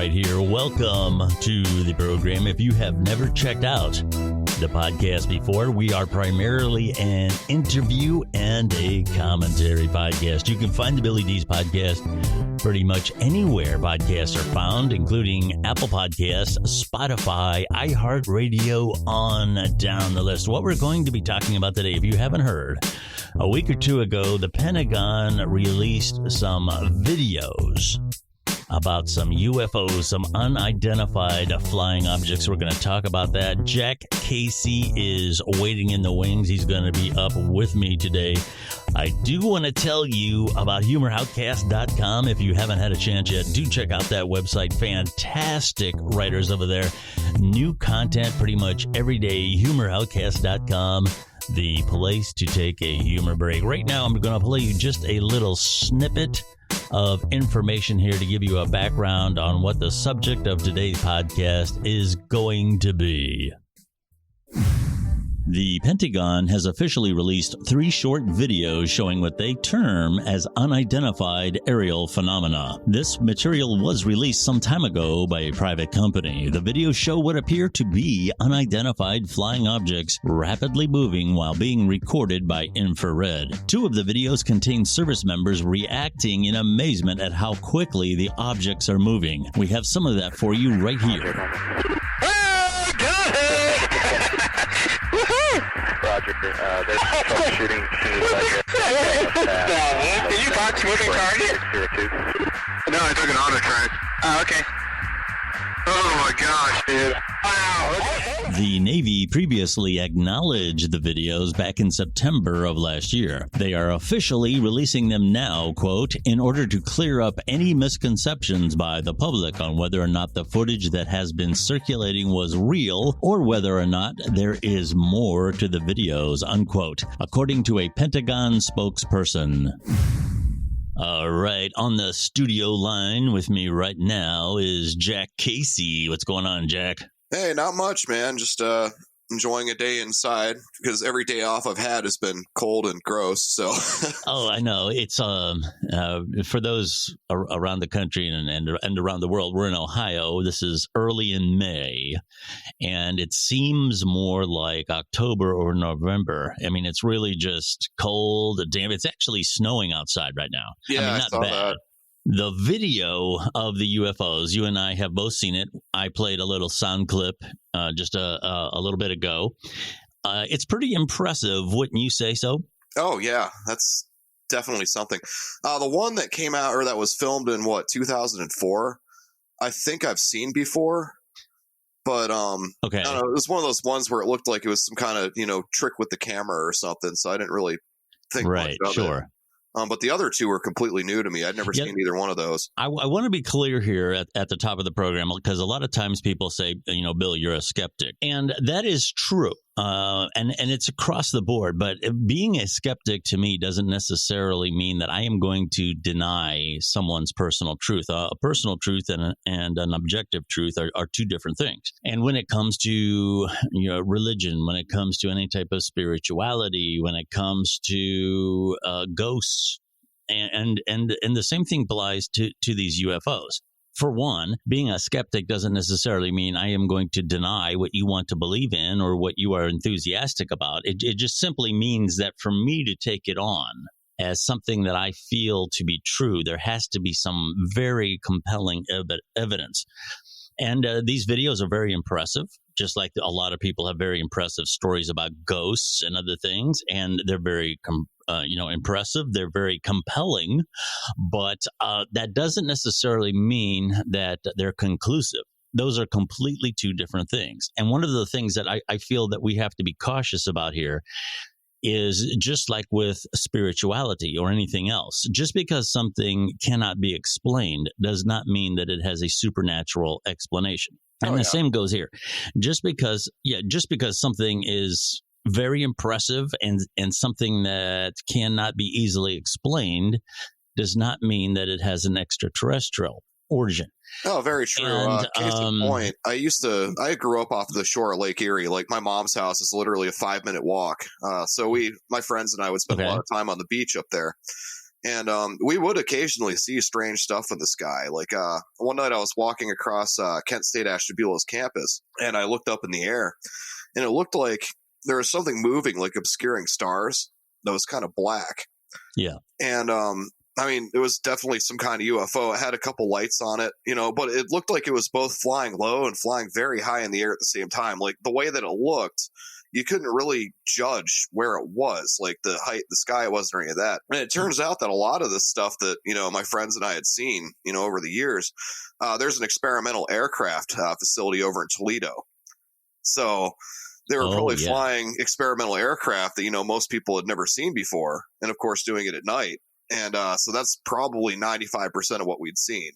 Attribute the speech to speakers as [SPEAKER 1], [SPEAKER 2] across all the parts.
[SPEAKER 1] right here. Welcome to the program. If you have never checked out the podcast before, we are primarily an interview and a commentary podcast. You can find the Billy Dees podcast pretty much anywhere podcasts are found, including Apple Podcasts, Spotify, iHeartRadio, on down the list. What we're going to be talking about today, if you haven't heard, a week or two ago, the Pentagon released some videos about some UFOs, some unidentified flying objects. We're going to talk about that. Jack Casey is waiting in the wings. He's going to be up with me today. I do want to tell you about humoroutcast.com. If you haven't had a chance yet, do check out that website. Fantastic writers over there. New content pretty much every day. Humoroutcast.com. The place to take a humor break. Right now, I'm going to play you just a little snippet of information here to give you a background on what the subject of today's podcast is going to be. The Pentagon has officially released 3 short videos showing what they term as unidentified aerial phenomena. This material was released some time ago by a private company. The videos show what appear to be unidentified flying objects rapidly moving while being recorded by infrared. 2 of the videos contain service members reacting in amazement at how quickly the objects are moving. We have some of that for you right here.
[SPEAKER 2] Roger. There's troubleshooting.
[SPEAKER 3] Did you box moving target?
[SPEAKER 2] No, I took an auto track.
[SPEAKER 3] Oh, okay.
[SPEAKER 2] Oh my gosh, dude.
[SPEAKER 3] Wow.
[SPEAKER 1] The Navy previously acknowledged the videos back in September of last year. They are officially releasing them now, quote, in order to clear up any misconceptions by the public on whether or not the footage that has been circulating was real or whether or not there is more to the videos, unquote, according to a Pentagon spokesperson. All right, on the studio line with me right now is Jack Casey. What's going on, Jack?
[SPEAKER 4] Hey, not much, man. Just enjoying a day inside because every day off I've had has been cold and gross. So,
[SPEAKER 1] oh, I know. It's for those around the country and around the world. We're in Ohio. This is early in May, and it seems more like October or November. I mean, it's really just cold. Damn, it's actually snowing outside right now.
[SPEAKER 4] Yeah,
[SPEAKER 1] I mean,
[SPEAKER 4] I
[SPEAKER 1] not
[SPEAKER 4] saw
[SPEAKER 1] bad.
[SPEAKER 4] that.
[SPEAKER 1] The video of the UFOs, you and I have both seen it. I played a little sound clip just a little bit ago. It's pretty impressive, wouldn't you say so?
[SPEAKER 4] Oh, yeah, that's definitely something. The one that came out or that was filmed in 2004, I think I've seen before. But
[SPEAKER 1] okay.
[SPEAKER 4] I don't know, it was one of those ones where it looked like it was some kind of, trick with the camera or something. So I didn't really think much of
[SPEAKER 1] sure.
[SPEAKER 4] it. But the other 2 were completely new to me. I'd never seen either one of those.
[SPEAKER 1] I want to be clear here at the top of the program, because a lot of times people say, Bill, you're a skeptic. And that is true. And it's across the board. But being a skeptic to me doesn't necessarily mean that I am going to deny someone's personal truth. A personal truth and an objective truth are 2 different things. And when it comes to religion, when it comes to any type of spirituality, when it comes to ghosts, and the same thing applies to these UFOs. For one, being a skeptic doesn't necessarily mean I am going to deny what you want to believe in or what you are enthusiastic about. It just simply means that for me to take it on as something that I feel to be true, there has to be some very compelling evidence. And these videos are very impressive, just like a lot of people have very impressive stories about ghosts and other things. And they're very impressive. They're very compelling, but that doesn't necessarily mean that they're conclusive. Those are completely 2 different things. And one of the things that I feel that we have to be cautious about here is just like with spirituality or anything else, just because something cannot be explained does not mean that it has a supernatural explanation. And the same goes here. Just because something is very impressive and something that cannot be easily explained does not mean that it has an extraterrestrial origin.
[SPEAKER 4] Oh, very true.
[SPEAKER 1] And,
[SPEAKER 4] Case in point, I grew up off the shore of Lake Erie. Like my mom's house is literally a 5-minute walk. So my friends and I would spend a lot of time on the beach up there. And we would occasionally see strange stuff in the sky. Like one night I was walking across Kent State Ashtabula's campus, and I looked up in the air, and it looked like there was something moving, like obscuring stars that was kind of black.
[SPEAKER 1] Yeah.
[SPEAKER 4] And I mean, it was definitely some kind of UFO. It had a couple lights on it, you know, but it looked like it was both flying low and flying very high in the air at the same time. Like the way that it looked, you couldn't really judge where it was, like the height, the sky wasn't or any of that. And it turns out that a lot of the stuff that, you know, my friends and I had seen, you know, over the years, there's an experimental aircraft facility over in Toledo. So they were probably flying experimental aircraft that, you know, most people had never seen before. And of course, doing it at night. And so that's probably 95% of what we'd seen,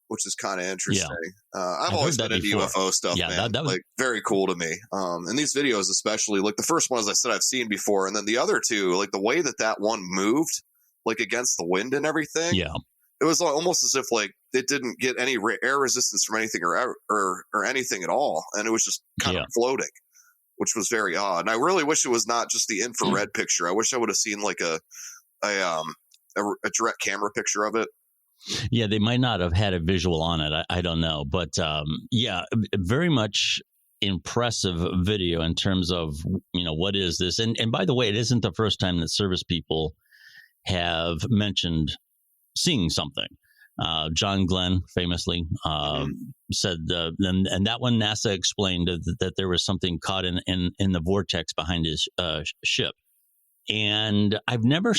[SPEAKER 4] which is kind of interesting. Yeah. I've always been into UFO stuff, man. That was like very cool to me. And these videos, especially, like the first one, as I said, I've seen before. And then the other two, like the way that one moved, like against the wind and everything.
[SPEAKER 1] Yeah.
[SPEAKER 4] It was almost as if like it didn't get any air resistance from anything or anything at all. And it was just kind of floating, which was very odd. And I really wish it was not just the infrared picture. I wish I would have seen like a direct camera picture of it.
[SPEAKER 1] Yeah, they might not have had a visual on it. I don't know. But very much impressive video in terms of, you know, what is this? And by the way, it isn't the first time that service people have mentioned seeing something. John Glenn famously said, and that one NASA explained that there was something caught in the vortex behind his ship. And I've never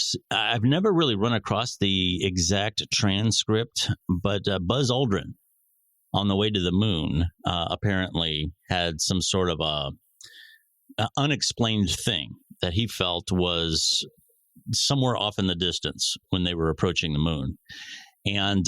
[SPEAKER 1] really run across the exact transcript, but Buzz Aldrin on the way to the moon apparently had some sort of a unexplained thing that he felt was somewhere off in the distance when they were approaching the moon. And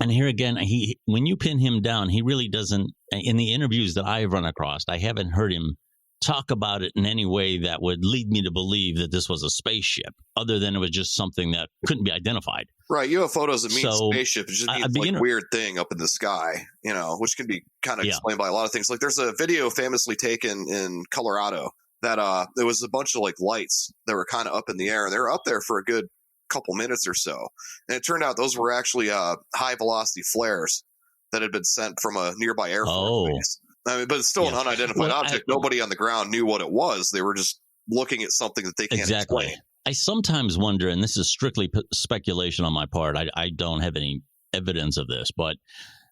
[SPEAKER 1] here again, when you pin him down, he really doesn't. In the interviews that I've run across, I haven't heard him talk about it in any way that would lead me to believe that this was a spaceship, other than it was just something that couldn't be identified. Right.
[SPEAKER 4] UFO doesn't mean spaceship. It just means like weird thing up in the sky, you know, which can be kind of explained by a lot of things. Like there's a video famously taken in Colorado that there was a bunch of like lights that were kind of up in the air, and they were up there for a good couple minutes or so. And it turned out those were actually high velocity flares that had been sent from a nearby Air Force base. I mean, but it's still an unidentified object. Nobody on the ground knew what it was. They were just looking at something that they can't explain.
[SPEAKER 1] I sometimes wonder, and this is strictly speculation on my part, I don't have any evidence of this, but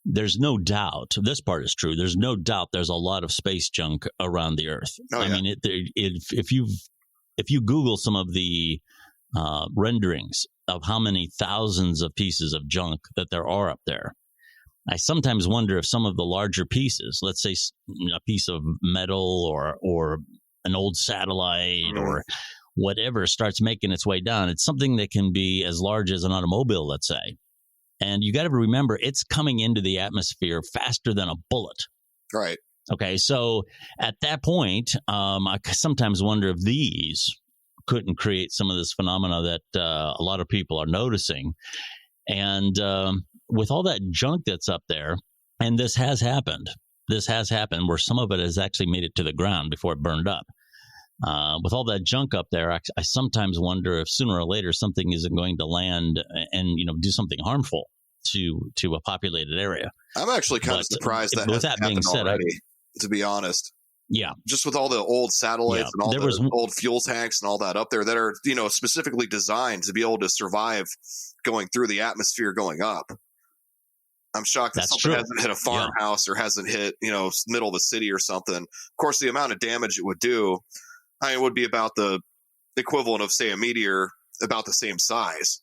[SPEAKER 1] there's no doubt, this part is true, there's no doubt there's a lot of space junk around the Earth. I mean, if you Google some of the renderings of how many thousands of pieces of junk that there are up there, I sometimes wonder if some of the larger pieces, let's say a piece of metal or an old satellite or whatever, starts making its way down. It's something that can be as large as an automobile, let's say. And you got to remember, it's coming into the atmosphere faster than a bullet.
[SPEAKER 4] Right.
[SPEAKER 1] Okay. So at that point, I sometimes wonder if these couldn't create some of this phenomena that a lot of people are noticing. And with all that junk that's up there, and this has happened where some of it has actually made it to the ground before it burned up. With all that junk up there, I sometimes wonder if sooner or later something isn't going to land and, you know, do something harmful to a populated area.
[SPEAKER 4] I'm actually kind of surprised that hasn't happened already, to be honest.
[SPEAKER 1] Yeah.
[SPEAKER 4] Just with all the old satellites and all the old fuel tanks and all that up there that are, you know, specifically designed to be able to survive going through the atmosphere going up. I'm shocked that something hasn't hit a farmhouse or hasn't hit, you know, middle of a city or something. Of course, the amount of damage it would do, it would be about the equivalent of, say, a meteor about the same size.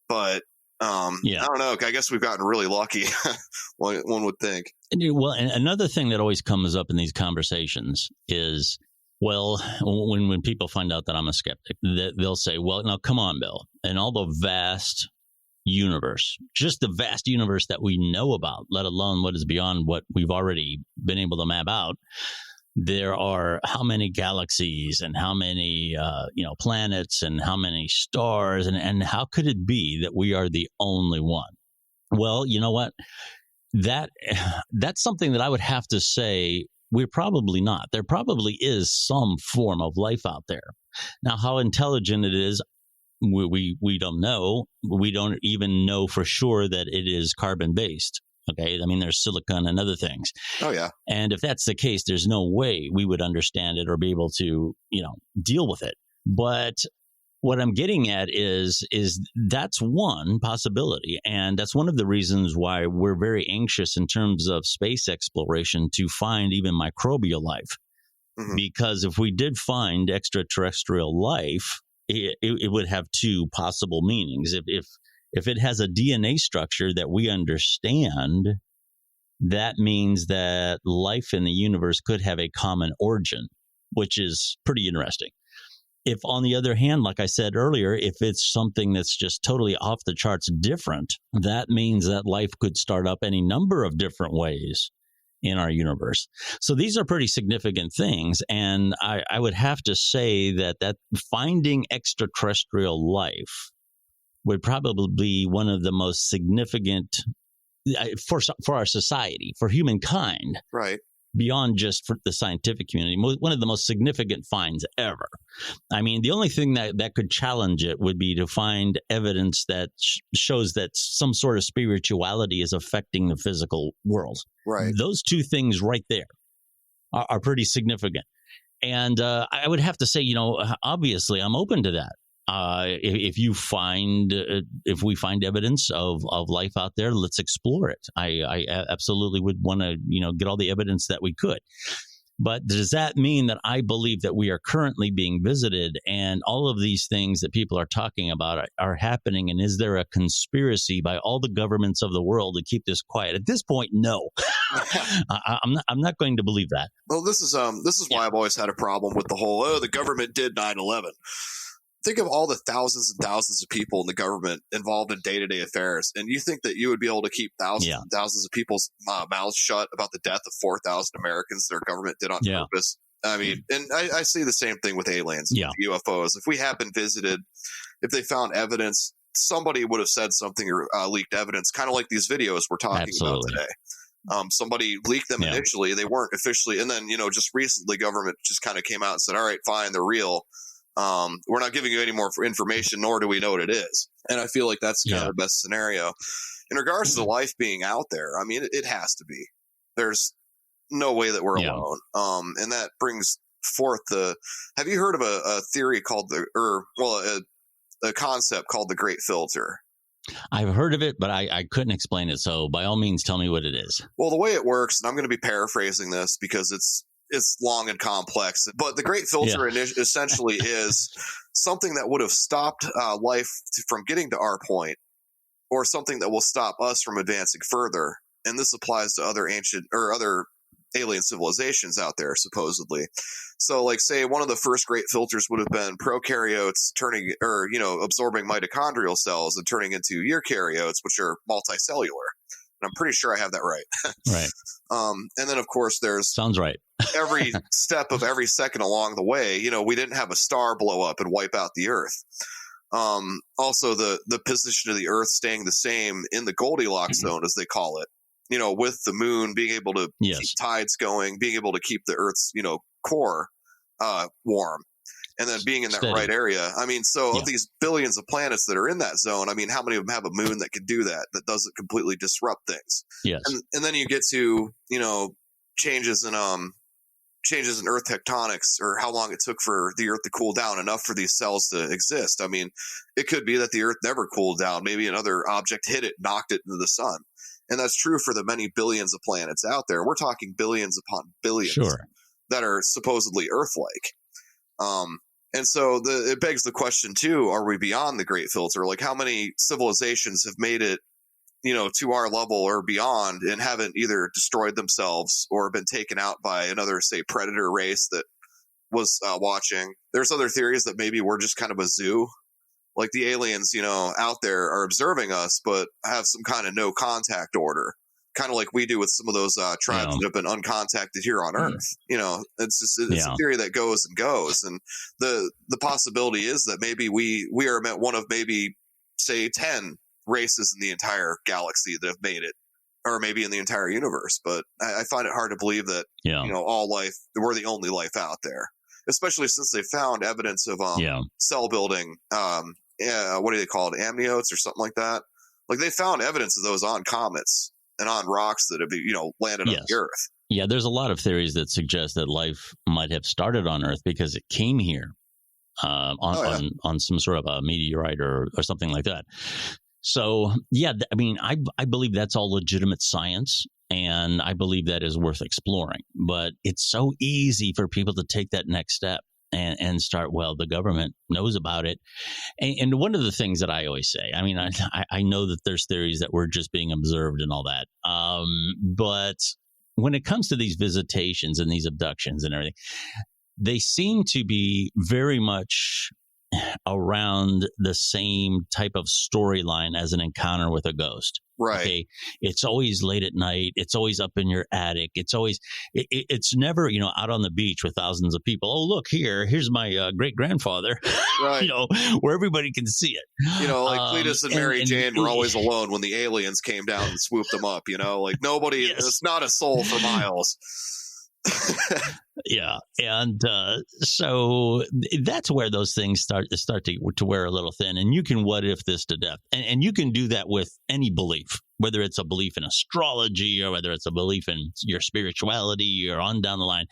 [SPEAKER 4] But I don't know. I guess we've gotten really lucky, one would think.
[SPEAKER 1] Well, and another thing that always comes up in these conversations is, well, when people find out that I'm a skeptic, they'll say, well, now come on, Bill, and all the vast universe, just the vast universe that we know about, let alone what is beyond what we've already been able to map out. There are how many galaxies and how many planets and how many stars, and how could it be that we are the only one? Well, you know what? That's something that I would have to say we're probably not. There probably is some form of life out there. Now, how intelligent it is, we don't know. We don't even know for sure that it is carbon based. Okay, I mean, there's silicon and other things.
[SPEAKER 4] Oh yeah.
[SPEAKER 1] And if that's the case, there's no way we would understand it or be able to, deal with it. But what I'm getting at is that's one possibility. And that's one of the reasons why we're very anxious in terms of space exploration to find even microbial life. Mm-hmm. Because if we did find extraterrestrial life, it would have two possible meanings. If it has a DNA structure that we understand, that means that life in the universe could have a common origin, which is pretty interesting. If, on the other hand, like I said earlier, if it's something that's just totally off the charts different, that means that life could start up any number of different ways in our universe. So these are pretty significant things. And I would have to say that finding extraterrestrial life would probably be one of the most significant for our society, for humankind.
[SPEAKER 4] Right.
[SPEAKER 1] Beyond just for the scientific community, one of the most significant finds ever. I mean, the only thing that could challenge it would be to find evidence that shows that some sort of spirituality is affecting the physical world.
[SPEAKER 4] Right.
[SPEAKER 1] Those two things right there are pretty significant. And I would have to say, obviously, I'm open to that. If we find evidence of life out there, let's explore it. I absolutely would want to, get all the evidence that we could. But does that mean that I believe that we are currently being visited and all of these things that people are talking about are happening? And is there a conspiracy by all the governments of the world to keep this quiet? At this point, no. I'm not going to believe that.
[SPEAKER 4] Well, this is why I've always had a problem with the whole, the government did 9/11. Think of all the thousands and thousands of people in the government involved in day-to-day affairs, and you think that you would be able to keep thousands and thousands of people's mouths shut about the death of 4,000 Americans their government did on purpose? I mean, and I see the same thing with aliens, with UFOs. If we had been visited, if they found evidence, somebody would have said something or leaked evidence, kind of like these videos we're talking about today. Somebody leaked them initially. They weren't officially, and then, just recently government just kind of came out and said, all right, fine, they're real. We're not giving you any more information, nor do we know what it is. And I feel like that's kind of the best scenario. In regards to life being out there, I mean, it has to be. There's no way that we're alone. And that brings forth have you heard of a theory called a concept called the Great Filter?
[SPEAKER 1] I've heard of it, but I couldn't explain it. So by all means, tell me what it is.
[SPEAKER 4] Well, the way it works, and I'm going to be paraphrasing this because it's long and complex, but the Great Filter essentially is something that would have stopped life from getting to our point, or something that will stop us from advancing further. And this applies to other ancient or other alien civilizations out there, supposedly. So, like, say one of the first great filters would have been prokaryotes absorbing mitochondrial cells and turning into eukaryotes, which are multicellular. And I'm pretty sure I have that right.
[SPEAKER 1] Right.
[SPEAKER 4] And then, of course,
[SPEAKER 1] sounds right.
[SPEAKER 4] Every step of every second along the way, we didn't have a star blow up and wipe out the Earth. Also, the position of the Earth staying the same in the Goldilocks zone, as they call it, with the moon being able to keep tides going, being able to keep the Earth's, core warm, and then being in that right area. I mean, so of these billions of planets that are in that zone, I mean, how many of them have a moon that can do that doesn't completely disrupt things?
[SPEAKER 1] Yes.
[SPEAKER 4] And then you get to, changes in Earth tectonics, or how long it took for the Earth to cool down enough for these cells to exist. I mean, it could be that the Earth never cooled down. Maybe another object hit it, knocked it into the sun. And that's true for the many billions of planets out there. We're talking billions upon billions that are supposedly Earth-like. And so it begs the question, too, are we beyond the Great Filter? Like, how many civilizations have made it, to our level or beyond, and haven't either destroyed themselves or been taken out by another, say, predator race that was watching? There's other theories that maybe we're just kind of a zoo. Like the aliens, out there are observing us, but have some kind of no contact order, kind of like we do with some of those tribes that have been uncontacted here on Earth. It's a theory that goes and goes. And the possibility is that maybe we are one of maybe, say, 10 races in the entire galaxy that have made it, or maybe in the entire universe. But I find it hard to believe that, all life, we're the only life out there, especially since they found evidence of cell building what do they call it, amniotes or something like that. Like they found evidence of those on comets and on rocks that have landed on the Earth.
[SPEAKER 1] Yeah, there's a lot of theories that suggest that life might have started on Earth because it came here on some sort of a meteorite or something like that. So, yeah, I mean, I believe that's all legitimate science, and I believe that is worth exploring. But it's so easy for people to take that next step and start, well, the government knows about it. And one of the things that I always say, I mean, I know that there's theories that we're just being observed and all that. But when it comes to these visitations and these abductions and everything, they seem to be very much around the same type of storyline as an encounter with a ghost.
[SPEAKER 4] Right.
[SPEAKER 1] Okay. It's always late at night. It's always up in your attic. It's always, it's never, out on the beach with thousands of people. Oh, look here's my great grandfather,
[SPEAKER 4] right.
[SPEAKER 1] Where everybody can see it.
[SPEAKER 4] Like Cletus and Mary Jane were always alone when the aliens came down and swooped them up, like nobody, it's not a soul for miles.
[SPEAKER 1] Yeah, and so that's where those things start to wear a little thin, and you can what if this to death, and you can do that with any belief, whether it's a belief in astrology or whether it's a belief in your spirituality or on down the line.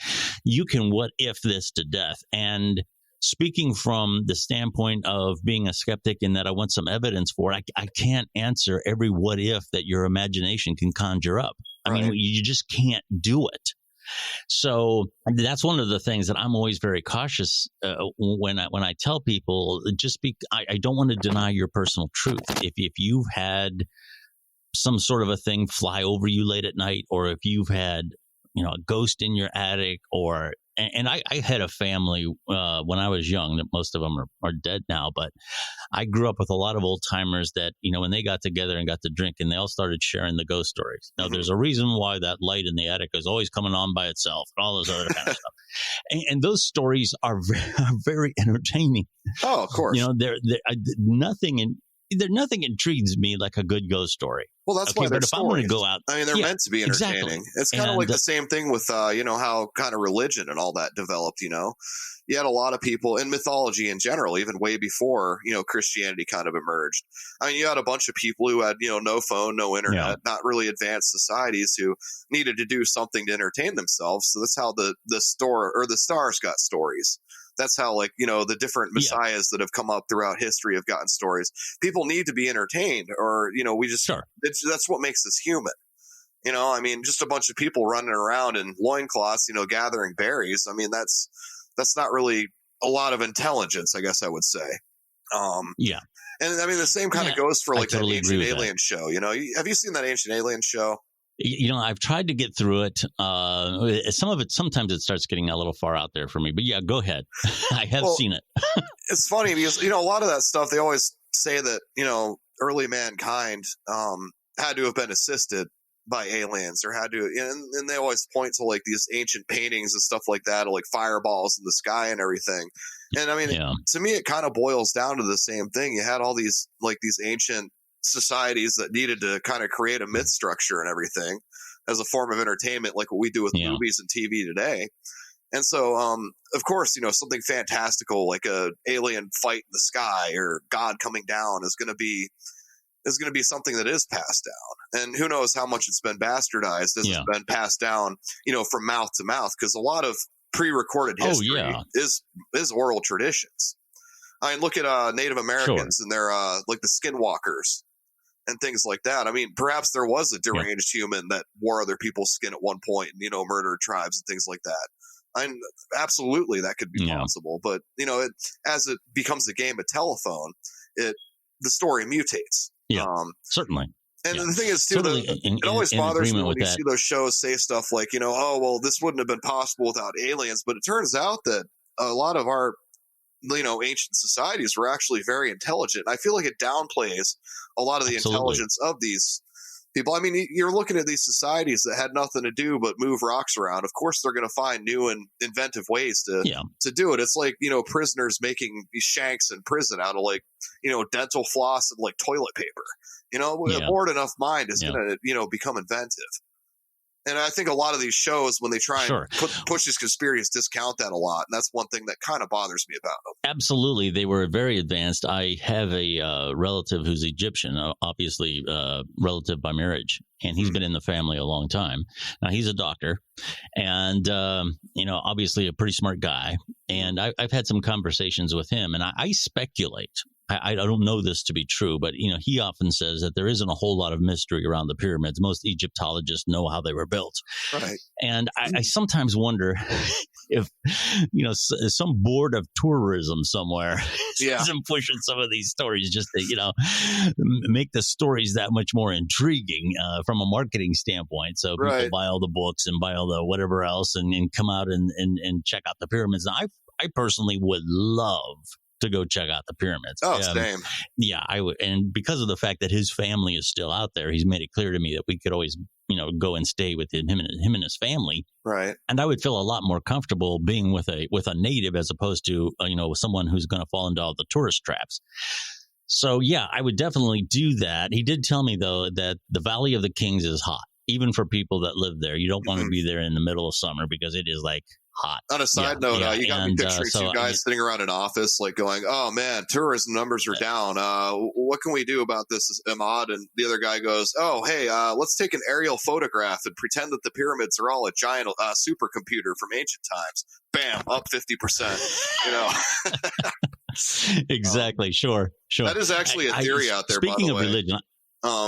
[SPEAKER 1] You can what if this to death. And speaking from the standpoint of being a skeptic in that I want some evidence for it, I can't answer every what if that your imagination can conjure up. I mean, you just can't do it. So that's one of the things that I'm always very cautious when I tell people, I don't want to deny your personal truth. If you've had some sort of a thing fly over you late at night, or if you've had a ghost in your attic, and I had a family when I was young that most of them are dead now, but I grew up with a lot of old timers that, when they got together and got to drink, and they all started sharing the ghost stories. Now, there's a reason why that light in the attic is always coming on by itself and all those other kind of stuff. And those stories are very entertaining.
[SPEAKER 4] Oh, of course.
[SPEAKER 1] Nothing intrigues me like a good ghost story.
[SPEAKER 4] Well, that's why they're
[SPEAKER 1] if I want to go out,
[SPEAKER 4] I mean, they're meant to be entertaining.
[SPEAKER 1] Exactly.
[SPEAKER 4] It's kind of like the same thing with, how kind of religion and all that developed. You had a lot of people in mythology in general, even way before Christianity kind of emerged. I mean, you had a bunch of people who had no phone, no internet, not really advanced societies, who needed to do something to entertain themselves. So that's how the stars got stories. That's how, the different messiahs that have come up throughout history have gotten stories. People need to be entertained, or, we just, that's what makes us human. I mean, just a bunch of people running around in loincloths, gathering berries. I mean, that's not really a lot of intelligence, I guess I would say. And I mean, the same kind of goes for that Ancient Alien show. Have you seen that Ancient Alien show?
[SPEAKER 1] I've tried to get through it. Sometimes it starts getting a little far out there for me. But yeah, go ahead. I have seen it.
[SPEAKER 4] It's funny because, a lot of that stuff, they always say that, early mankind had to have been assisted by aliens, or had to, and they always point to these ancient paintings and stuff like that, or fireballs in the sky and everything. And I mean, to me, it kind of boils down to the same thing. You had all these ancient societies that needed to kind of create a myth structure and everything as a form of entertainment, like what we do with movies and TV today. And so, of course, something fantastical like a alien fight in the sky or God coming down is going to be something that is passed down. And who knows how much it's been bastardized as it's been passed down, from mouth to mouth, because a lot of pre-recorded history is oral traditions. I mean, look at Native Americans and their the skinwalkers and things like that. I mean, perhaps there was a deranged human that wore other people's skin at one point and, murdered tribes and things like that. Absolutely, that could be possible. But, as it becomes a game of telephone, the story mutates.
[SPEAKER 1] Certainly.
[SPEAKER 4] And the thing is, too, it always bothers me when you see those shows say stuff like, oh, well, this wouldn't have been possible without aliens. But it turns out that a lot of our ancient societies were actually very intelligent. I feel like it downplays a lot of the intelligence of these people. I mean, you're looking at these societies that had nothing to do but move rocks around. Of course, they're going to find new and inventive ways to do it. It's like, prisoners making these shanks in prison out of dental floss and toilet paper. A bored enough mind is going to, become inventive. And I think a lot of these shows, when they try
[SPEAKER 1] Sure.
[SPEAKER 4] and push these conspiracies, discount that a lot. And that's one thing that kind of bothers me about them.
[SPEAKER 1] Absolutely. They were very advanced. I have a relative who's Egyptian, obviously relative by marriage, and he's been in the family a long time. Now, he's a doctor and, obviously a pretty smart guy. And I've had some conversations with him, and I speculate. I don't know this to be true, but, he often says that there isn't a whole lot of mystery around the pyramids. Most Egyptologists know how they were built.
[SPEAKER 4] Right.
[SPEAKER 1] And I sometimes wonder if, some board of tourism somewhere isn't pushing some of these stories just to, make the stories that much more intriguing from a marketing standpoint. So people buy all the books and buy all the whatever else and come out and check out the pyramids. Now, I personally would love to go check out the pyramids.
[SPEAKER 4] Oh, same.
[SPEAKER 1] Yeah, I would. And because of the fact that his family is still out there, he's made it clear to me that we could always, go and stay with him and his family.
[SPEAKER 4] Right.
[SPEAKER 1] And I would feel a lot more comfortable being with a native as opposed to, someone who's going to fall into all the tourist traps. So, yeah, I would definitely do that. He did tell me, though, that the Valley of the Kings is hot, even for people that live there. You don't want to be there in the middle of summer because it is like hot.
[SPEAKER 4] On a side note, you got me picturing two guys sitting around an office like going, oh man, tourism numbers are down. What can we do about this, Ahmad? And the other guy goes, oh, hey, let's take an aerial photograph and pretend that the pyramids are all a giant supercomputer from ancient times. Bam, up 50%.
[SPEAKER 1] Exactly. Sure.
[SPEAKER 4] That is actually a theory out there,
[SPEAKER 1] speaking
[SPEAKER 4] by the
[SPEAKER 1] of
[SPEAKER 4] way.
[SPEAKER 1] Religion,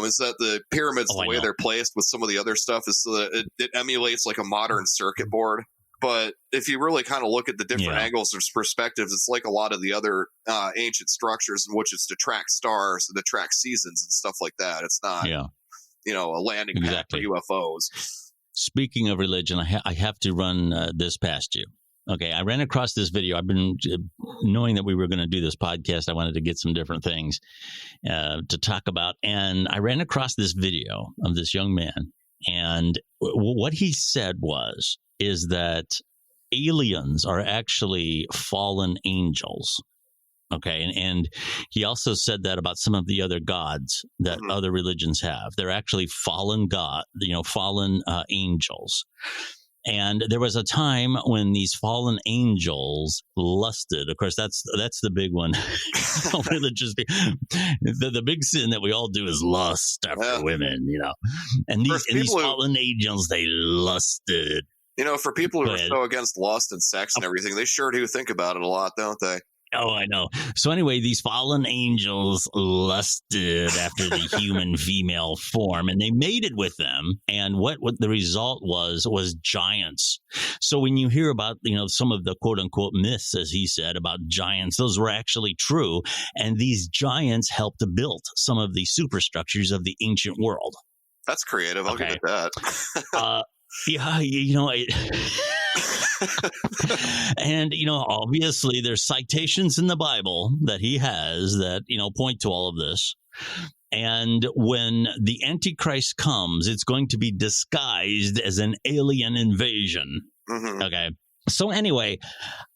[SPEAKER 4] is that the pyramids, the way they're placed with some of the other stuff is so that it emulates like a modern circuit board. But if you really kind of look at the different angles or perspectives, it's like a lot of the other ancient structures in which it's to track stars and to track seasons and stuff like that. It's not, a landing pad for UFOs.
[SPEAKER 1] Speaking of religion, I have to run this past you. Okay, I ran across this video. I've been knowing that we were going to do this podcast. I wanted to get some different things to talk about. And I ran across this video of this young man. And what he said is that aliens are actually fallen angels. Okay. And he also said that about some of the other gods that other religions have. They're actually fallen fallen angels. And there was a time when these fallen angels lusted. Of course, that's the big one. The big sin that we all do is lust after women, And these fallen angels, they lusted.
[SPEAKER 4] For people who are so against lust and sex and everything, they sure do think about it a lot, don't they?
[SPEAKER 1] Oh, I know. So anyway, these fallen angels lusted after the human female form, and they mated with them. And what the result was giants. So when you hear about, some of the quote unquote myths, as he said, about giants, those were actually true. And these giants helped to build some of the superstructures of the ancient world.
[SPEAKER 4] That's creative. I'll give it that.
[SPEAKER 1] And, obviously there's citations in the Bible that he has that, point to all of this. And when the Antichrist comes, it's going to be disguised as an alien invasion. Mm-hmm. Okay. So anyway,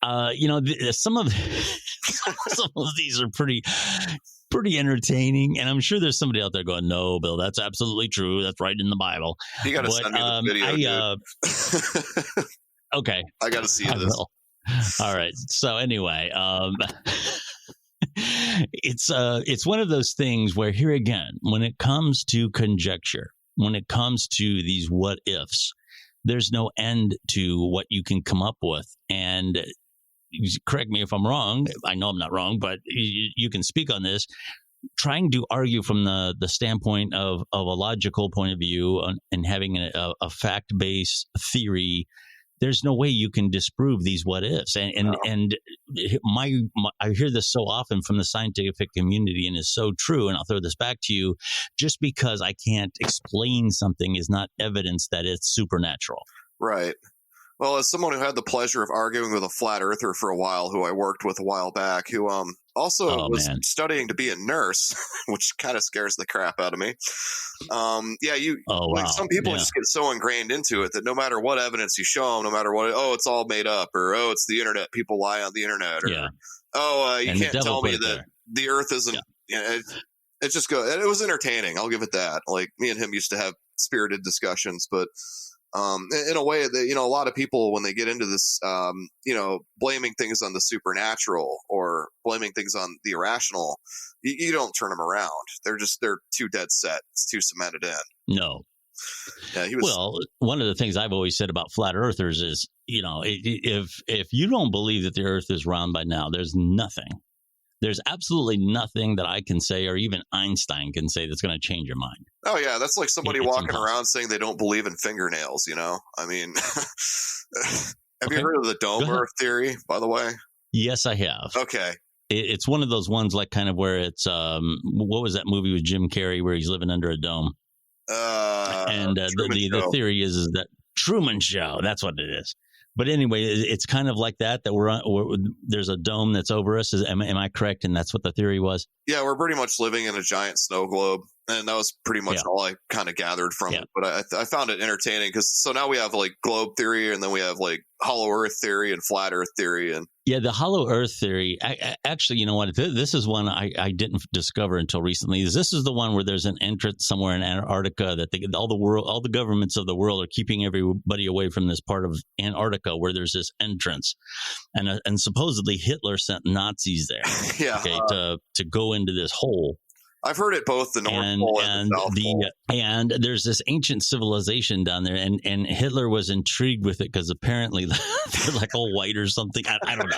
[SPEAKER 1] some of these are pretty entertaining, and I'm sure there's somebody out there going, "No, Bill, that's absolutely true. That's right in the Bible."
[SPEAKER 4] You got to send me the video.
[SPEAKER 1] Okay,
[SPEAKER 4] I got to see this.
[SPEAKER 1] All right. So anyway, it's one of those things where here again, when it comes to conjecture, when it comes to these what ifs, there's no end to what you can come up with. And correct me if I'm wrong. I know I'm not wrong, but you can speak on this. Trying to argue from the standpoint of a logical point of view and having a fact-based theory, there's no way you can disprove these what ifs. And I hear this so often from the scientific community, and is so true. And I'll throw this back to you. Just because I can't explain something is not evidence that it's supernatural.
[SPEAKER 4] Right. Well, as someone who had the pleasure of arguing with a flat earther for a while, who I worked with a while back, who also was studying to be a nurse, which kind of scares the crap out of me. Some people just get so ingrained into it that no matter what evidence you show them, no matter what, it's all made up, or it's the internet, people lie on the internet, or you can't tell me that the Earth isn't. It just goes. It was entertaining. I'll give it that. Like me and him used to have spirited discussions, but. In a way that, a lot of people, when they get into this, blaming things on the supernatural or blaming things on the irrational, you don't turn them around. They're too dead set. It's too cemented in.
[SPEAKER 1] No.
[SPEAKER 4] Yeah, he was.
[SPEAKER 1] Well, one of the things I've always said about flat earthers is, if you don't believe that the earth is round by now, there's absolutely nothing that I can say, or even Einstein can say, that's going to change your mind.
[SPEAKER 4] Oh yeah, that's like somebody walking
[SPEAKER 1] impossible.
[SPEAKER 4] around saying they don't believe in fingernails. I mean, have you heard of the dome Earth theory? By the way,
[SPEAKER 1] yes, I have.
[SPEAKER 4] Okay,
[SPEAKER 1] it's one of those ones, like kind of where it's what was that movie with Jim Carrey where he's living under a dome? And the theory is that Truman Show. That's what it is. But anyway, it's kind of like that there's a dome that's over us. Am I correct? And that's what the theory was?
[SPEAKER 4] Yeah, we're pretty much living in a giant snow globe. And that was pretty much all I kind of gathered from it. But I found it entertaining so now we have like globe theory, and then we have like hollow earth theory and flat earth theory. And
[SPEAKER 1] yeah, the hollow earth theory, actually, you know what? This is one I didn't discover until recently. This is the one where there's an entrance somewhere in Antarctica that all the governments of the world are keeping everybody away from this part of Antarctica where there's this entrance. And supposedly Hitler sent Nazis there to go into this hole.
[SPEAKER 4] I've heard it both the North Pole and the South Pole. And there's this ancient civilization down there, and Hitler was intrigued with it because apparently they're like all white or something. I don't know.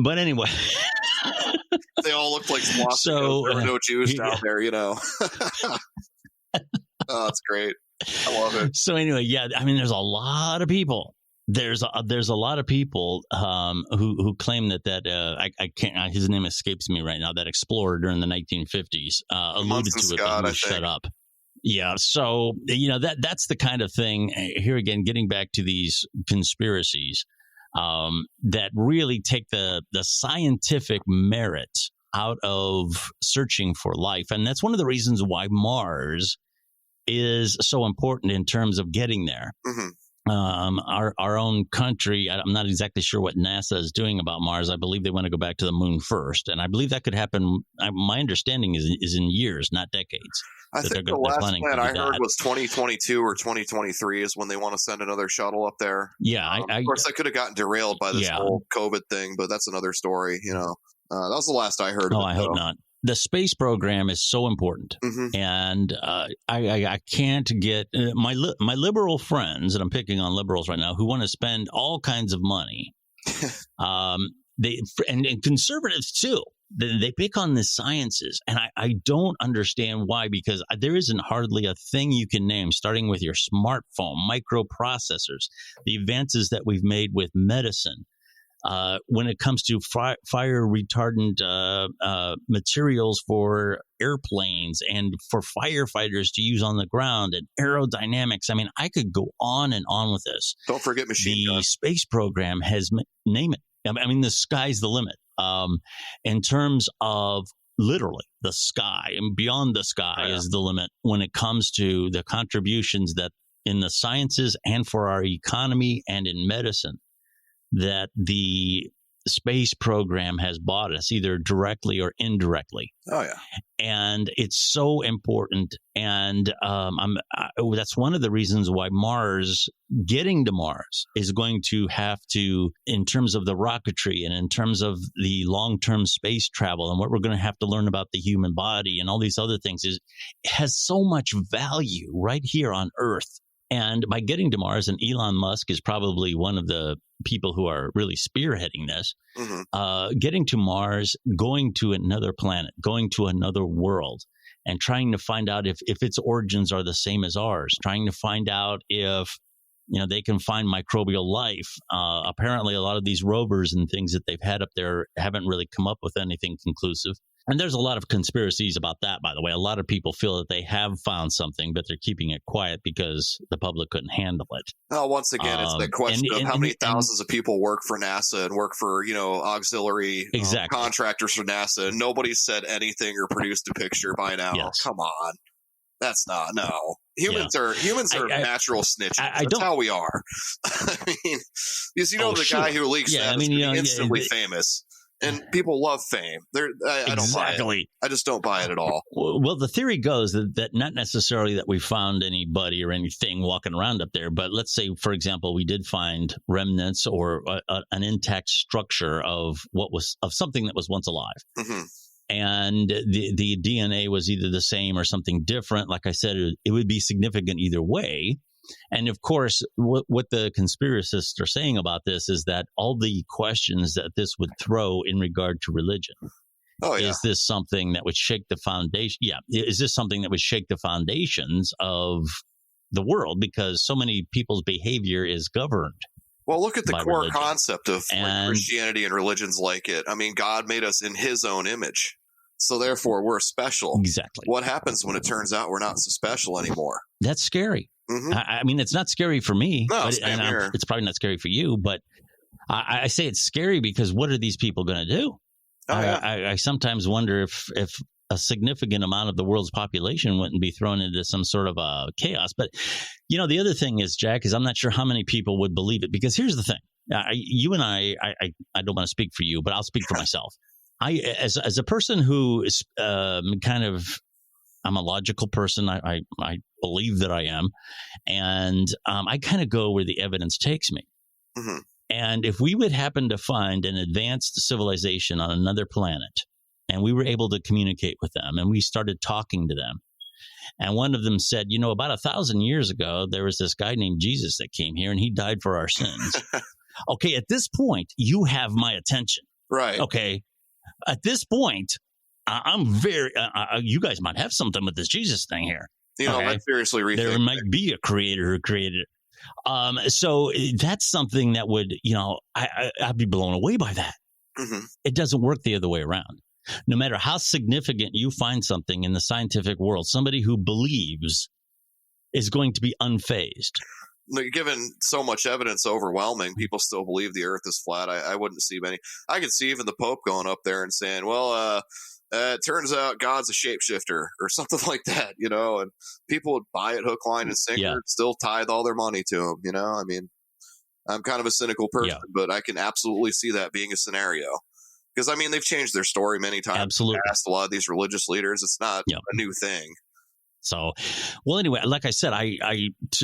[SPEAKER 4] But anyway. They all look like swastikas.
[SPEAKER 1] So,
[SPEAKER 4] there were no Jews down there, Oh, that's great. I love it.
[SPEAKER 1] So anyway, I mean, there's a lot of people. There's a lot of people who claim that I can't. His name escapes me right now. That explorer during the 1950s alluded to it, but he shut up. Yeah, so that's the kind of thing. Here again, getting back to these conspiracies that really take the scientific merit out of searching for life, and that's one of the reasons why Mars is so important in terms of getting there.
[SPEAKER 4] Mm-hmm.
[SPEAKER 1] Our own country, I'm not exactly sure what NASA is doing about Mars. I believe they want to go back to the moon first. And I believe that could happen. My understanding is in years, not decades.
[SPEAKER 4] I think the last plan I heard was 2022 or 2023 is when they want to send another shuttle up there.
[SPEAKER 1] Yeah.
[SPEAKER 4] Of course, that could have gotten derailed by this whole COVID thing, but that's another story. That was the last I heard.
[SPEAKER 1] I hope not. The space program is so important, and I can't get my liberal friends, and I'm picking on liberals right now, who want to spend all kinds of money. And conservatives too. They pick on the sciences, and I don't understand why, because there isn't hardly a thing you can name, starting with your smartphone, microprocessors, the advances that we've made with medicine. When it comes to fire retardant materials for airplanes and for firefighters to use on the ground and aerodynamics. I mean, I could go on and on with this.
[SPEAKER 4] Don't forget machine guns.
[SPEAKER 1] The space program has, name it. I mean, the sky's the limit in terms of literally the sky, and beyond the sky is the limit when it comes to the contributions that in the sciences and for our economy and in medicine that the space program has bought us, either directly or indirectly.
[SPEAKER 4] Oh, yeah.
[SPEAKER 1] And it's so important. And that's one of the reasons why getting to Mars is going to have to, in terms of the rocketry and in terms of the long-term space travel and what we're going to have to learn about the human body and all these other things, it has so much value right here on Earth. And by getting to Mars, and Elon Musk is probably one of the people who are really spearheading this, getting to Mars, going to another planet, going to another world, and trying to find out if its origins are the same as ours, trying to find out if they can find microbial life. Apparently, a lot of these rovers and things that they've had up there haven't really come up with anything conclusive. And there's a lot of conspiracies about that, by the way. A lot of people feel that they have found something, but they're keeping it quiet because the public couldn't handle it.
[SPEAKER 4] Oh, once again, it's the question of how many thousands of people work for NASA and work for, auxiliary contractors for NASA. And nobody's said anything or produced a picture by now. Yes. Come on. That's not, no. Humans are natural snitches. That's how we are. I mean, because the guy who leaks that is instantly famous. And people love fame. I don't buy it. I just don't buy it at all.
[SPEAKER 1] Well, the theory goes that not necessarily that we found anybody or anything walking around up there, but let's say, for example, we did find remnants or an intact structure of something that was once alive.
[SPEAKER 4] Mm-hmm.
[SPEAKER 1] And the DNA was either the same or something different. Like I said, it would be significant either way. And of course, what the conspiracists are saying about this is that all the questions that this would throw in regard to religion.
[SPEAKER 4] Oh, yeah.
[SPEAKER 1] Is this something that would shake the foundation? Yeah. Is this something that would shake the foundations of the world? Because so many people's behavior is governed.
[SPEAKER 4] Well, look at the core
[SPEAKER 1] religion.
[SPEAKER 4] Concept of Christianity and religions like it. I mean, God made us in his own image. So therefore, we're special.
[SPEAKER 1] Exactly.
[SPEAKER 4] What happens when it turns out we're not so special anymore?
[SPEAKER 1] That's scary.
[SPEAKER 4] Mm-hmm.
[SPEAKER 1] I mean, it's not scary for me,
[SPEAKER 4] no,
[SPEAKER 1] it's probably not scary for you, but I say it's scary because what are these people going to do?
[SPEAKER 4] Oh, yeah.
[SPEAKER 1] I sometimes wonder if a significant amount of the world's population wouldn't be thrown into some sort of chaos. But, the other thing is, Jack, is I'm not sure how many people would believe it, because here's the thing. You and I don't want to speak for you, but I'll speak for myself. As a person who is I'm a logical person. I believe that I am. And I kind of go where the evidence takes me.
[SPEAKER 4] Mm-hmm.
[SPEAKER 1] And if we would happen to find an advanced civilization on another planet, and we were able to communicate with them, and we started talking to them, and one of them said, about 1,000 years ago, there was this guy named Jesus that came here, and he died for our sins. Okay, at this point, you have my attention.
[SPEAKER 4] Right.
[SPEAKER 1] Okay. At this point, I'm very. You guys might have something with this Jesus thing here.
[SPEAKER 4] Let's seriously rethink.
[SPEAKER 1] There might be a creator who created it. So that's something that would, I'd be blown away by that.
[SPEAKER 4] Mm-hmm.
[SPEAKER 1] It doesn't work the other way around. No matter how significant you find something in the scientific world, somebody who believes is going to be unfazed.
[SPEAKER 4] Given so much evidence overwhelming, people still believe the earth is flat. I wouldn't see many. I could see even the Pope going up there and saying, well, it turns out God's a shapeshifter or something like that, and people would buy it hook, line, and sinker, still tithe all their money to him, I mean, I'm kind of a cynical person, but I can absolutely see that being a scenario. Because, I mean, they've changed their story many times.
[SPEAKER 1] Absolutely.
[SPEAKER 4] Past a lot of these religious leaders. It's not a new thing.
[SPEAKER 1] So, well, anyway, like I said,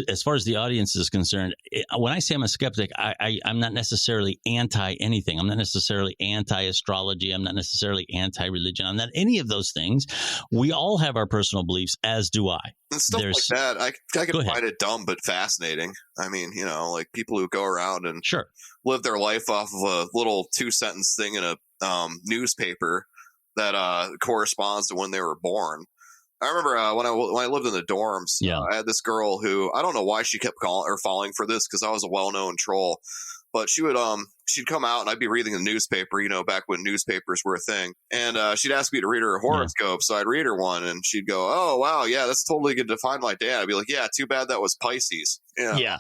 [SPEAKER 1] as far as the audience is concerned, when I say I'm a skeptic, I'm not necessarily anti anything. I'm not necessarily anti-astrology. I'm not necessarily anti-religion. I'm not any of those things. We all have our personal beliefs, as do I.
[SPEAKER 4] And stuff like that, I can find it dumb but fascinating. I mean, like people who go around and live their life off of a little 2-sentence thing in a newspaper that corresponds to when they were born. I remember when I lived in the dorms, I had this girl who, I don't know why she kept falling for this, because I was a well-known troll, but she'd come out and I'd be reading the newspaper, back when newspapers were a thing. And she'd ask me to read her horoscope. So I'd read her one and she'd go, oh, wow, yeah, that's totally good to find my dad. I'd be like, yeah, too bad that was Pisces. Yeah.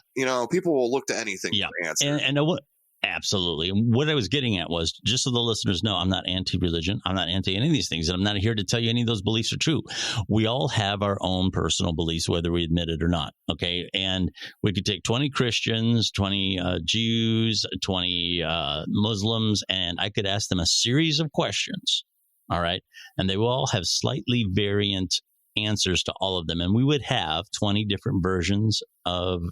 [SPEAKER 4] People will look to anything for answers.
[SPEAKER 1] And absolutely. What I was getting at was, just so the listeners know, I'm not anti-religion. I'm not anti any of these things. And I'm not here to tell you any of those beliefs are true. We all have our own personal beliefs, whether we admit it or not. Okay. And we could take 20 Christians, 20 Jews, 20 Muslims, and I could ask them a series of questions. All right. And they will all have slightly variant answers to all of them. And we would have 20 different versions of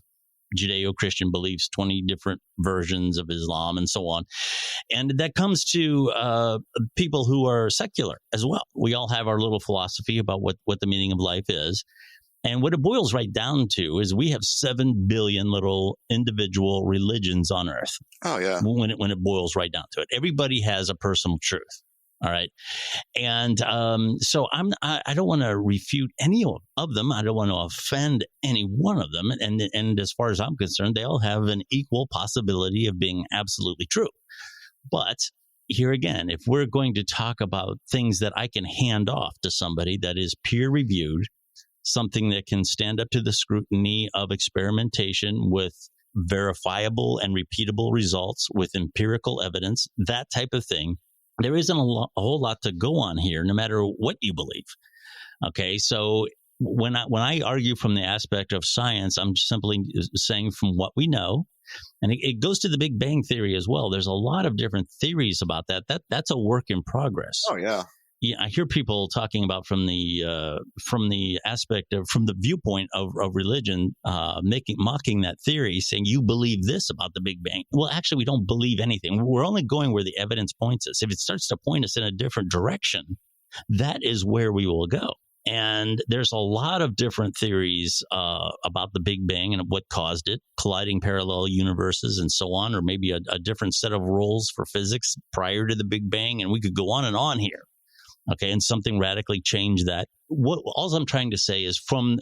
[SPEAKER 1] Judeo-Christian beliefs, 20 different versions of Islam, and so on. And that comes to people who are secular as well. We all have our little philosophy about what the meaning of life is. And what it boils right down to is we have 7 billion little individual religions on Earth.
[SPEAKER 4] Oh, yeah.
[SPEAKER 1] When it boils right down to it. Everybody has a personal truth. All right. And so I don't want to refute any of them. I don't want to offend any one of them. And as far as I'm concerned, they all have an equal possibility of being absolutely true. But here again, if we're going to talk about things that I can hand off to somebody that is peer reviewed, something that can stand up to the scrutiny of experimentation with verifiable and repeatable results with empirical evidence, that type of thing, there isn't a whole lot to go on here, no matter what you believe. Okay, so when I argue from the aspect of science, I'm simply saying from what we know. And it goes to the Big Bang Theory as well. There's a lot of different theories about that. That's a work in progress.
[SPEAKER 4] Oh, yeah.
[SPEAKER 1] Yeah, I hear people talking about from the aspect of, from the viewpoint of religion, mocking that theory, saying you believe this about the Big Bang. Well, actually, we don't believe anything. We're only going where the evidence points us. If it starts to point us in a different direction, that is where we will go. And there's a lot of different theories about the Big Bang and what caused it, colliding parallel universes and so on, or maybe a different set of rules for physics prior to the Big Bang. And we could go on and on here. Okay, and something radically changed that. All I'm trying to say is from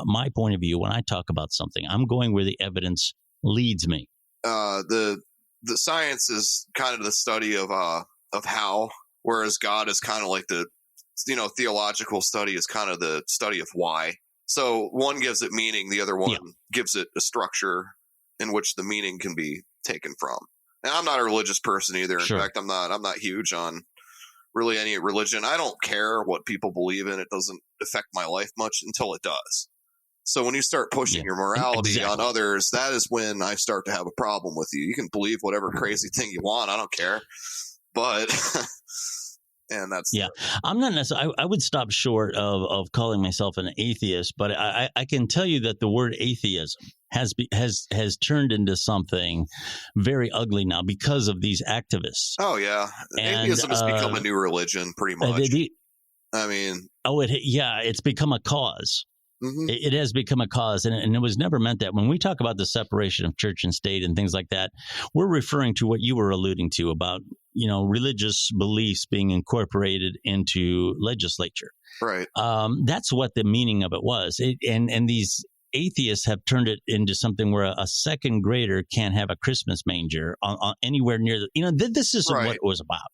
[SPEAKER 1] my point of view, when I talk about something, I'm going where the evidence leads me.
[SPEAKER 4] The science is kind of the study of how, whereas God is kind of like the, theological study is kind of the study of why. So one gives it meaning, the other one gives it a structure in which the meaning can be taken from. And I'm not a religious person either. In fact, I'm not huge on really any religion. I don't care what people believe in. It doesn't affect my life much until it does. So when you start pushing your morality on others, that is when I start to have a problem with you. You can believe whatever crazy thing you want. I don't care. But and that's
[SPEAKER 1] I'm not necessarily. I would stop short of calling myself an atheist, but I can tell you that the word atheism has turned into something very ugly now because of these activists.
[SPEAKER 4] Oh yeah, atheism has become a new religion, pretty much.
[SPEAKER 1] It's become a cause.
[SPEAKER 4] Mm-hmm.
[SPEAKER 1] It has become a cause, and it was never meant that. When we talk about the separation of church and state and things like that, we're referring to what you were alluding to about, religious beliefs being incorporated into legislature.
[SPEAKER 4] Right.
[SPEAKER 1] That's what the meaning of it was. And these atheists have turned it into something where a second grader can't have a Christmas manger on anywhere near this isn't what it was about.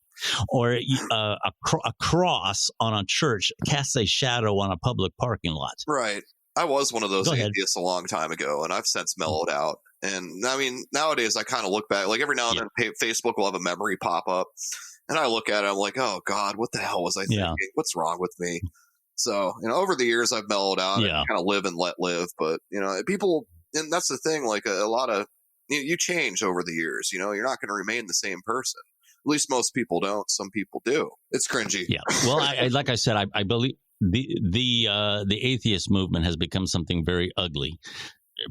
[SPEAKER 1] Or a cross on a church casts a shadow on a public parking lot.
[SPEAKER 4] Right. I was one of those atheists a long time ago, and I've since mellowed out. And I mean, nowadays I kind of look back, like every now and then Facebook will have a memory pop up, and I look at it, I'm like, oh God, what the hell was I thinking? What's wrong with me? So, over the years I've mellowed out and kind of live and let live. But, people, and that's the thing, like a lot of, you change over the years, you're not going to remain the same person. At least most people don't. Some people do. It's cringy.
[SPEAKER 1] Yeah. Well, I like I said, I believe the atheist movement has become something very ugly.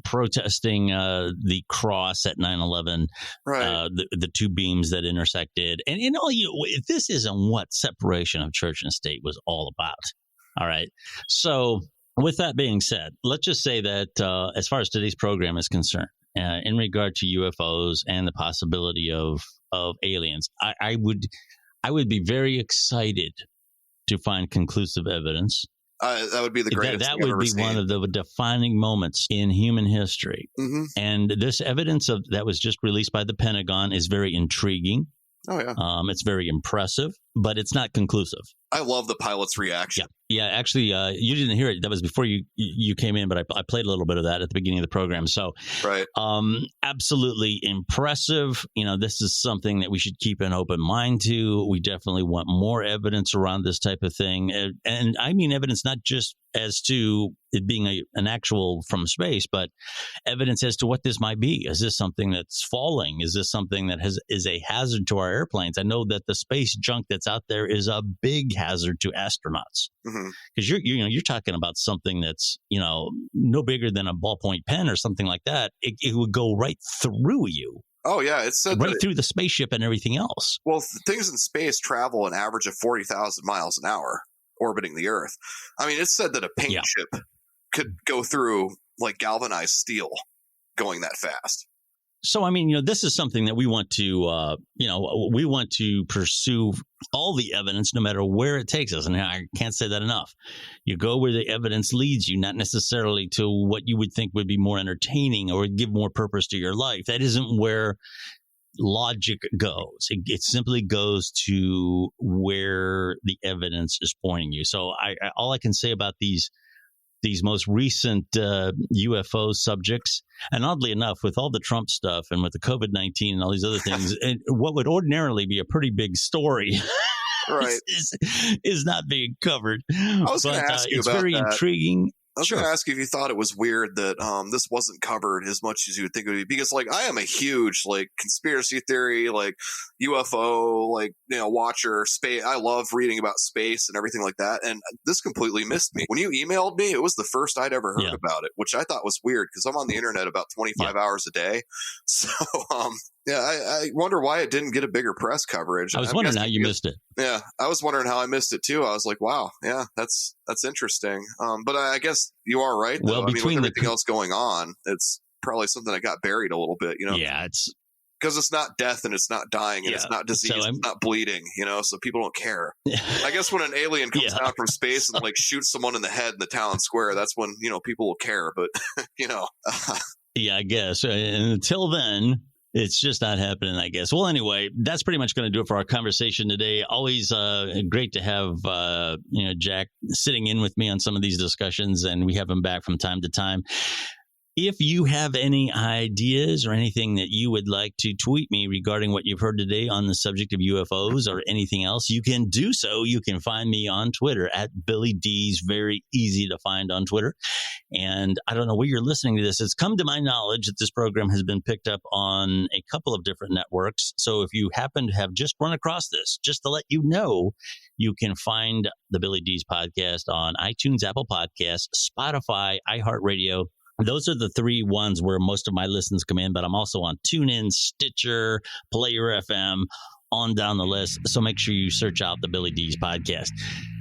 [SPEAKER 1] Protesting the cross at 9/11, the two beams that intersected, and this isn't what separation of church and state was all about. All right. So, with that being said, let's just say that as far as today's program is concerned, in regard to UFOs and the possibility of aliens, I would be very excited to find conclusive evidence.
[SPEAKER 4] That would be the greatest.
[SPEAKER 1] That would be one of the defining moments in human history.
[SPEAKER 4] Mm-hmm.
[SPEAKER 1] And this evidence that was just released by the Pentagon is very intriguing.
[SPEAKER 4] Oh yeah,
[SPEAKER 1] it's very impressive, but it's not conclusive.
[SPEAKER 4] I love the pilot's reaction.
[SPEAKER 1] Yeah. Actually, you didn't hear it. That was before you came in, but I played a little bit of that at the beginning of the program. So, absolutely impressive. This is something that we should keep an open mind to. We definitely want more evidence around this type of thing, and I mean evidence not just as to it being an actual from space, but evidence as to what this might be. Is this something that's falling? Is this something that is a hazard to our airplanes? I know that the space junk that's out there is a big hazard to astronauts, because you're talking about something that's no bigger than a ballpoint pen or something like that. It would go right through you.
[SPEAKER 4] Oh yeah, it's said
[SPEAKER 1] right through the spaceship and everything else.
[SPEAKER 4] Well, things in space travel an average of 40,000 miles an hour orbiting the Earth. I mean, it's said that a paint chip could go through like galvanized steel going that fast.
[SPEAKER 1] So, I mean, this is something that we want to, we want to pursue all the evidence, no matter where it takes us. And I can't say that enough. You go where the evidence leads you, not necessarily to what you would think would be more entertaining or give more purpose to your life. That isn't where logic goes. It simply goes to where the evidence is pointing you. So all I can say about these most recent UFO subjects, and oddly enough, with all the Trump stuff and with the COVID-19 and all these other things, and what would ordinarily be a pretty big story
[SPEAKER 4] Right.
[SPEAKER 1] is not being covered.
[SPEAKER 4] I was going to ask you
[SPEAKER 1] it's
[SPEAKER 4] about
[SPEAKER 1] very
[SPEAKER 4] that.
[SPEAKER 1] intriguing.
[SPEAKER 4] I was
[SPEAKER 1] Sure.
[SPEAKER 4] going to ask you if you thought it was weird that this wasn't covered as much as you would think it would be, because like I am a huge like conspiracy theory, like UFO, like watcher, space. I love reading about space and everything like that, and this completely missed me. When you emailed me, it was the first I'd ever heard about it, which I thought was weird because I'm on the internet about 25 hours a day. So yeah, I wonder why it didn't get a bigger press coverage.
[SPEAKER 1] I was wondering how you missed it.
[SPEAKER 4] Yeah, I was wondering how I missed it too. I was like, wow, yeah, that's interesting. But I guess you are right, though.
[SPEAKER 1] Well,
[SPEAKER 4] I mean, with everything else going on, it's probably something that got buried a little bit,
[SPEAKER 1] Yeah, it's
[SPEAKER 4] because it's not death and it's not dying and it's not disease, it's not bleeding, so people don't care. I guess when an alien comes down from space and like shoots someone in the head in the town square, that's when people will care. But
[SPEAKER 1] yeah, I guess. And until then, it's just not happening, I guess. Well, anyway, that's pretty much going to do it for our conversation today. Always great to have Jack sitting in with me on some of these discussions, and we have him back from time to time. If you have any ideas or anything that you would like to tweet me regarding what you've heard today on the subject of UFOs or anything else, you can do so. You can find me on Twitter at Billy Dees. Very easy to find on Twitter. And I don't know where you're listening to this. It's come to my knowledge that this program has been picked up on a couple of different networks. So if you happen to have just run across this, just to let you know, you can find the Billy Dees podcast on iTunes, Apple Podcasts, Spotify, iHeartRadio. Those are the three ones where most of my listens come in, but I'm also on TuneIn, Stitcher, Player FM, on down the list. So make sure you search out the Billy Dees podcast.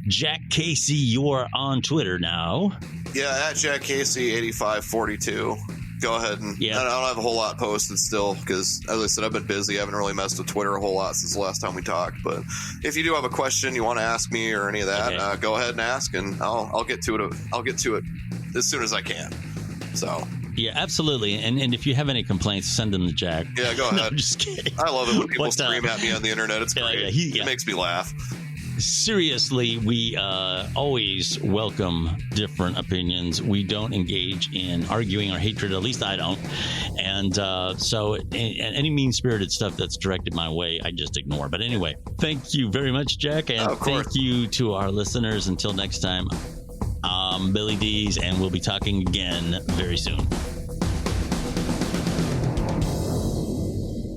[SPEAKER 1] Jack Casey, you're on Twitter now.
[SPEAKER 4] Yeah, at Jack Casey 8542. Go ahead and I don't have a whole lot posted still because, as I said, I've been busy. I haven't really messed with Twitter a whole lot since the last time we talked. But if you do have a question you want to ask me or any of that, go ahead and ask, and I'll get to it. I'll get to it as soon as I can. So
[SPEAKER 1] yeah, absolutely. And if you have any complaints, send them to Jack.
[SPEAKER 4] Yeah, go ahead.
[SPEAKER 1] No, I'm just kidding.
[SPEAKER 4] I love it when people scream at me on the internet. It's great. It makes me laugh.
[SPEAKER 1] Seriously, we always welcome different opinions. We don't engage in arguing or hatred. At least I don't. And so any mean-spirited stuff that's directed my way, I just ignore. But anyway, thank you very much, Jack. And thank you to our listeners. Until next time, I'm Billy Dees, and we'll be talking again very soon.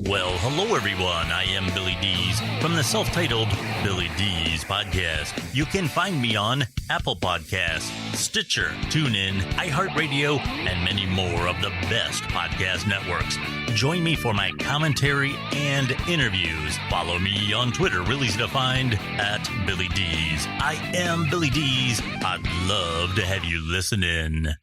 [SPEAKER 1] Well, hello, everyone. I am Billy Dees from the self-titled Billy Dees podcast. You can find me on Apple Podcasts, Stitcher, TuneIn, iHeartRadio, and many more of the best podcast networks. Join me for my commentary and interviews. Follow me on Twitter, real easy to find, at Billy Dees. I am Billy Dees. I'd love to have you listen in.